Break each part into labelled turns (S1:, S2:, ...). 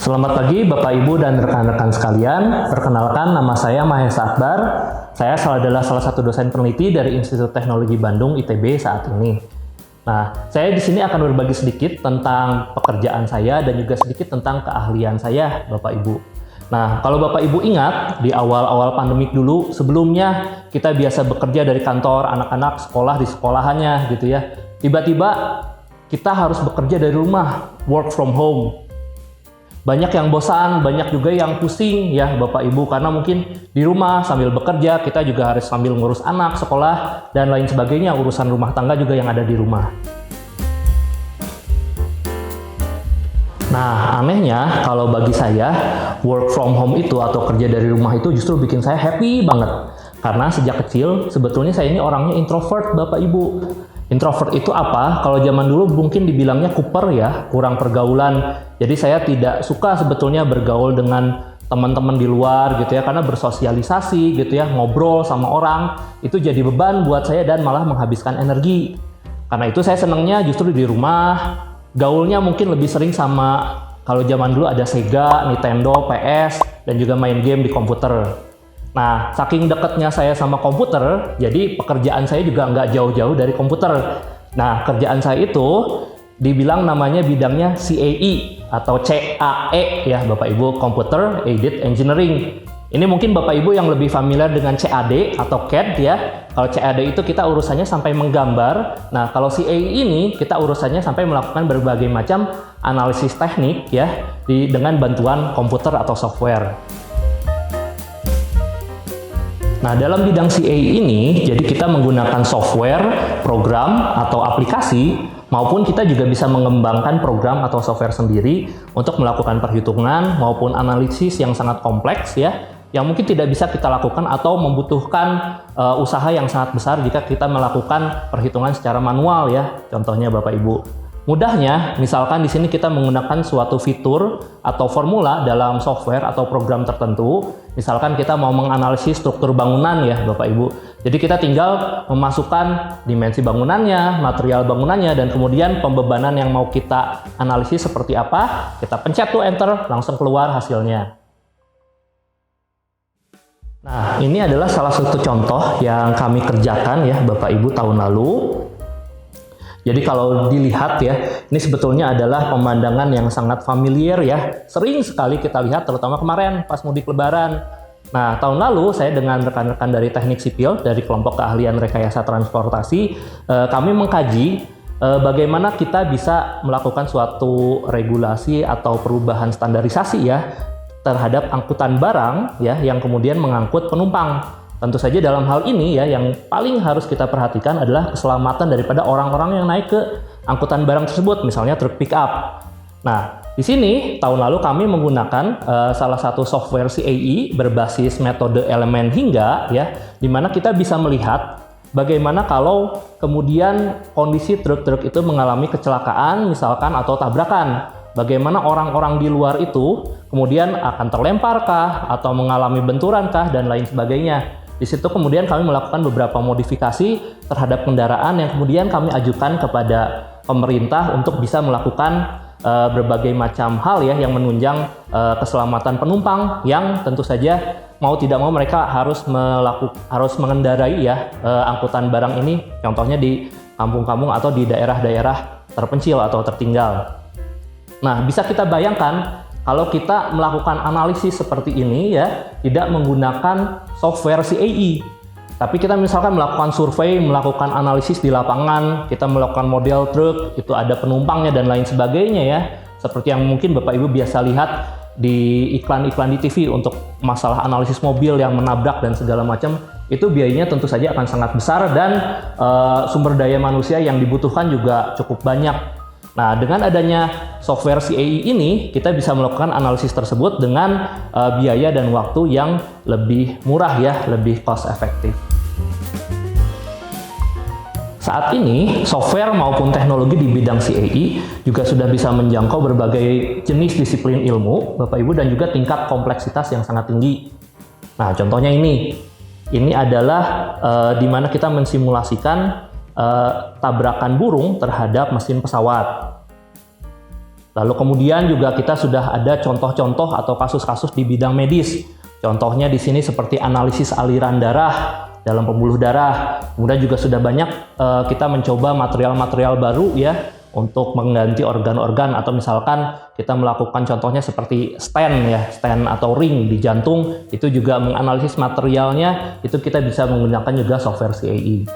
S1: Selamat pagi Bapak Ibu dan rekan-rekan sekalian. Perkenalkan, nama saya Mahesa Akbar. Saya adalah salah satu dosen peneliti dari Institut Teknologi Bandung ITB saat ini. Nah, saya di sini akan berbagi sedikit tentang pekerjaan saya dan juga sedikit tentang keahlian saya, Bapak Ibu. Nah, kalau Bapak Ibu ingat, di awal-awal pandemik dulu, sebelumnya kita biasa bekerja dari kantor, anak-anak sekolah di sekolahannya gitu ya. Tiba-tiba kita harus bekerja dari rumah, work from home. Banyak yang bosan, banyak juga yang pusing ya Bapak Ibu, karena mungkin di rumah sambil bekerja, kita juga harus sambil ngurus anak, sekolah, dan lain sebagainya, urusan rumah tangga juga yang ada di rumah. Nah, anehnya kalau bagi saya, work from home itu atau kerja dari rumah itu justru bikin saya happy banget. Karena sejak kecil, sebetulnya saya ini orangnya introvert Bapak Ibu. Introvert itu apa? Kalau zaman dulu mungkin dibilangnya kuper ya, kurang pergaulan. Jadi saya tidak suka sebetulnya bergaul dengan teman-teman di luar gitu ya, karena bersosialisasi gitu ya, ngobrol sama orang itu jadi beban buat saya dan malah menghabiskan energi. Karena itu saya senangnya justru di rumah, gaulnya mungkin lebih sering sama, kalau zaman dulu ada Sega, Nintendo, PS, dan juga main game di komputer. Nah, saking dekatnya saya sama komputer, jadi pekerjaan saya juga nggak jauh-jauh dari komputer. Nah, kerjaan saya itu dibilang namanya bidangnya CAE atau CAE ya Bapak Ibu, Computer Aided Engineering. Ini mungkin Bapak Ibu yang lebih familiar dengan CAD atau CAD ya. Kalau CAD itu kita urusannya sampai menggambar. Nah, kalau CAE ini kita urusannya sampai melakukan berbagai macam analisis teknik ya dengan bantuan komputer atau software. Nah, dalam bidang CAE ini, jadi kita menggunakan software, program, atau aplikasi, maupun kita juga bisa mengembangkan program atau software sendiri untuk melakukan perhitungan maupun analisis yang sangat kompleks ya, yang mungkin tidak bisa kita lakukan atau membutuhkan usaha yang sangat besar jika kita melakukan perhitungan secara manual ya, contohnya Bapak Ibu. Mudahnya, misalkan di sini kita menggunakan suatu fitur atau formula dalam software atau program tertentu. Misalkan kita mau menganalisis struktur bangunan ya Bapak Ibu. Jadi kita tinggal memasukkan dimensi bangunannya, material bangunannya, dan kemudian pembebanan yang mau kita analisis seperti apa. Kita pencet tuh enter, langsung keluar hasilnya. Nah, ini adalah salah satu contoh yang kami kerjakan ya Bapak Ibu tahun lalu. Jadi kalau dilihat ya, ini sebetulnya adalah pemandangan yang sangat familiar ya. Sering sekali kita lihat, terutama kemarin pas mudik lebaran. Nah, tahun lalu saya dengan rekan-rekan dari teknik sipil, dari kelompok keahlian rekayasa transportasi, kami mengkaji bagaimana kita bisa melakukan suatu regulasi atau perubahan standarisasi ya, terhadap angkutan barang ya, yang kemudian mengangkut penumpang. Tentu saja dalam hal ini ya, yang paling harus kita perhatikan adalah keselamatan daripada orang-orang yang naik ke angkutan barang tersebut, misalnya truk pick up. Nah, di sini tahun lalu kami menggunakan salah satu software CAE berbasis metode elemen hingga ya, di mana kita bisa melihat bagaimana kalau kemudian kondisi truk-truk itu mengalami kecelakaan misalkan atau tabrakan. Bagaimana orang-orang di luar itu kemudian akan terlemparkah atau mengalami benturankah dan lain sebagainya. Di situ kemudian kami melakukan beberapa modifikasi terhadap kendaraan yang kemudian kami ajukan kepada pemerintah untuk bisa melakukan berbagai macam hal ya yang menunjang keselamatan penumpang yang tentu saja mau tidak mau mereka harus mengendarai ya angkutan barang ini, contohnya di kampung-kampung atau di daerah-daerah terpencil atau tertinggal. Nah, bisa kita bayangkan kalau kita melakukan analisis seperti ini ya, tidak menggunakan software CAE, tapi kita misalkan melakukan survei, melakukan analisis di lapangan, kita melakukan model truk, itu ada penumpangnya dan lain sebagainya ya, seperti yang mungkin Bapak Ibu biasa lihat di iklan-iklan di TV untuk masalah analisis mobil yang menabrak dan segala macam, itu biayanya tentu saja akan sangat besar dan sumber daya manusia yang dibutuhkan juga cukup banyak. Nah, dengan adanya software CAE ini, kita bisa melakukan analisis tersebut dengan biaya dan waktu yang lebih murah ya, lebih cost efektif. Saat ini, software maupun teknologi di bidang CAE juga sudah bisa menjangkau berbagai jenis disiplin ilmu, Bapak Ibu, dan juga tingkat kompleksitas yang sangat tinggi. Nah, contohnya ini adalah di mana kita mensimulasikan tabrakan burung terhadap mesin pesawat. Lalu kemudian juga kita sudah ada contoh-contoh atau kasus-kasus di bidang medis. Contohnya di sini seperti analisis aliran darah dalam pembuluh darah. Kemudian juga sudah banyak kita mencoba material-material baru ya untuk mengganti organ-organ, atau misalkan kita melakukan contohnya seperti stent ya, stent atau ring di jantung, itu juga menganalisis materialnya, itu kita bisa menggunakan juga software CAE.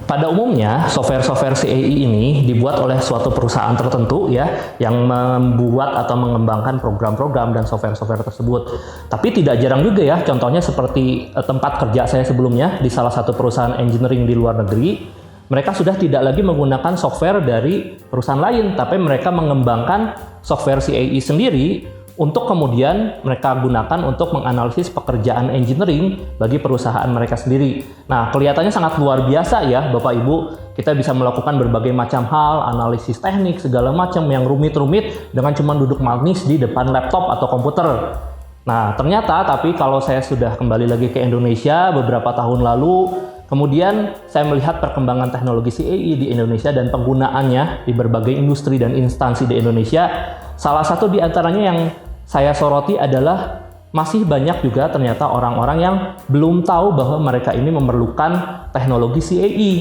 S1: Pada umumnya, software-software CAE ini dibuat oleh suatu perusahaan tertentu ya, yang membuat atau mengembangkan program-program dan software-software tersebut. Tapi tidak jarang juga ya, contohnya seperti tempat kerja saya sebelumnya di salah satu perusahaan engineering di luar negeri, mereka sudah tidak lagi menggunakan software dari perusahaan lain, tapi mereka mengembangkan software CAE sendiri untuk kemudian mereka gunakan untuk menganalisis pekerjaan engineering bagi perusahaan mereka sendiri. Nah, kelihatannya sangat luar biasa ya Bapak Ibu, kita bisa melakukan berbagai macam hal, analisis teknik, segala macam yang rumit-rumit dengan cuma duduk manis di depan laptop atau komputer. Nah, ternyata tapi kalau saya sudah kembali lagi ke Indonesia beberapa tahun lalu, kemudian saya melihat perkembangan teknologi CAE di Indonesia dan penggunaannya di berbagai industri dan instansi di Indonesia. Salah satu di antaranya yang saya soroti adalah masih banyak juga ternyata orang-orang yang belum tahu bahwa mereka ini memerlukan teknologi CAE.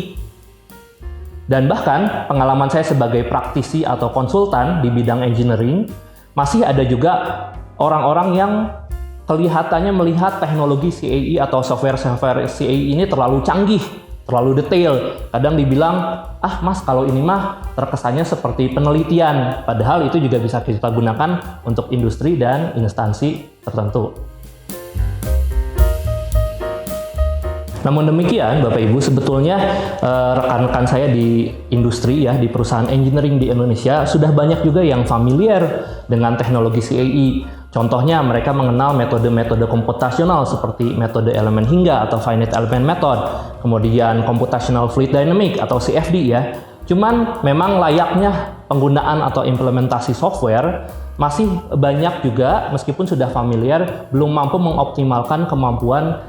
S1: Dan bahkan pengalaman saya sebagai praktisi atau konsultan di bidang engineering, masih ada juga orang-orang yang kelihatannya melihat teknologi CAE atau software-software CAE ini terlalu canggih, terlalu detail. Kadang dibilang, mas kalau ini mah terkesannya seperti penelitian. Padahal itu juga bisa kita gunakan untuk industri dan instansi tertentu. Namun demikian, Bapak Ibu, sebetulnya rekan-rekan saya di industri ya, di perusahaan engineering di Indonesia sudah banyak juga yang familiar dengan teknologi CAE. Contohnya mereka mengenal metode-metode komputasional seperti metode elemen hingga atau finite element method, kemudian computational fluid dynamic atau CFD ya. Cuman memang layaknya penggunaan atau implementasi software masih banyak juga, meskipun sudah familiar, belum mampu mengoptimalkan kemampuan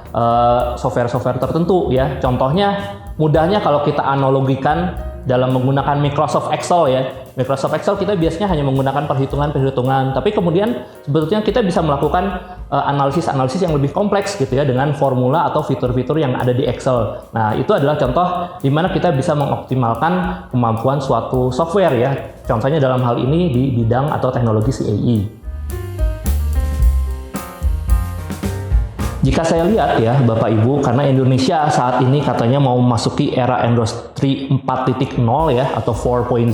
S1: software-software tertentu ya. Contohnya mudahnya kalau kita analogikan dalam menggunakan Microsoft Excel ya. Microsoft Excel kita biasanya hanya menggunakan perhitungan-perhitungan, tapi kemudian sebetulnya kita bisa melakukan analisis-analisis yang lebih kompleks gitu ya dengan formula atau fitur-fitur yang ada di Excel. Nah, itu adalah contoh di mana kita bisa mengoptimalkan kemampuan suatu software ya. Contohnya dalam hal ini di bidang atau teknologi CAE. Jika saya lihat ya Bapak Ibu, karena Indonesia saat ini katanya mau memasuki era industri 4.0 ya atau 4.0,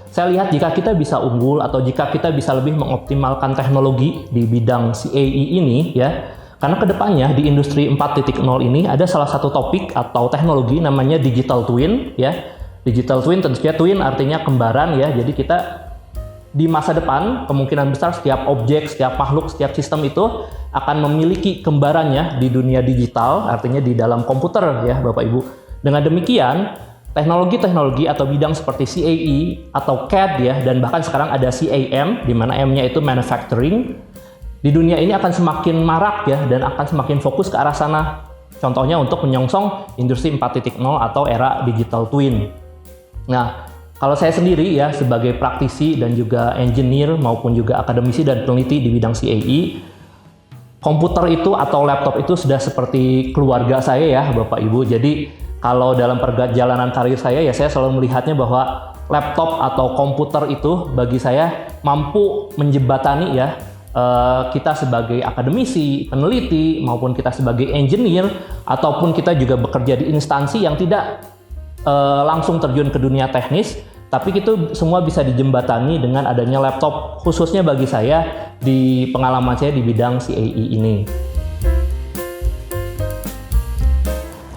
S1: saya lihat jika kita bisa unggul atau jika kita bisa lebih mengoptimalkan teknologi di bidang CAE ini ya, karena kedepannya di industri 4.0 ini ada salah satu topik atau teknologi namanya digital twin ya. Digital twin tentunya twin artinya kembaran ya, jadi kita di masa depan kemungkinan besar setiap objek, setiap makhluk, setiap sistem itu akan memiliki kembarannya di dunia digital, artinya di dalam komputer ya Bapak Ibu. Dengan demikian, teknologi-teknologi atau bidang seperti CAE atau CAD ya, dan bahkan sekarang ada CAM, di mana M-nya itu manufacturing, di dunia ini akan semakin marak ya, dan akan semakin fokus ke arah sana. Contohnya untuk menyongsong industri 4.0 atau era digital twin. Nah, kalau saya sendiri ya sebagai praktisi dan juga engineer maupun juga akademisi dan peneliti di bidang CAE, komputer itu atau laptop itu sudah seperti keluarga saya ya Bapak Ibu. Jadi kalau dalam perjalanan karir saya ya saya selalu melihatnya bahwa laptop atau komputer itu bagi saya mampu menjembatani ya kita sebagai akademisi, peneliti maupun kita sebagai engineer ataupun kita juga bekerja di instansi yang tidak langsung terjun ke dunia teknis. Tapi itu semua bisa dijembatani dengan adanya laptop, khususnya bagi saya di pengalaman saya di bidang CAE ini.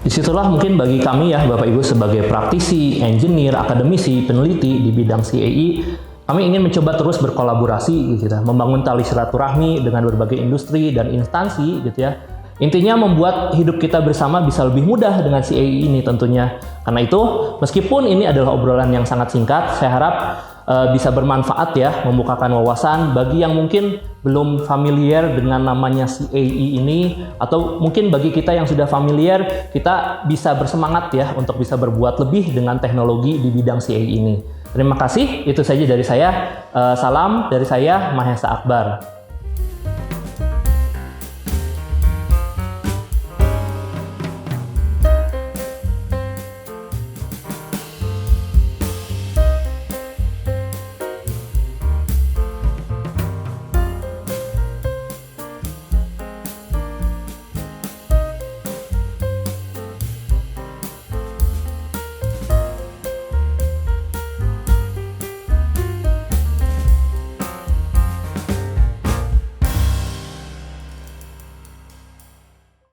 S1: Disitulah mungkin bagi kami ya Bapak Ibu sebagai praktisi, engineer, akademisi, peneliti di bidang CAE, kami ingin mencoba terus berkolaborasi gitu ya, membangun tali silaturahmi dengan berbagai industri dan instansi gitu ya. Intinya membuat hidup kita bersama bisa lebih mudah dengan CAE ini tentunya. Karena itu, meskipun ini adalah obrolan yang sangat singkat, saya harap bisa bermanfaat ya, membukakan wawasan bagi yang mungkin belum familiar dengan namanya CAE ini, atau mungkin bagi kita yang sudah familiar, kita bisa bersemangat ya untuk bisa berbuat lebih dengan teknologi di bidang CAE ini. Terima kasih, itu saja dari saya. Salam dari saya, Mahesa Akbar.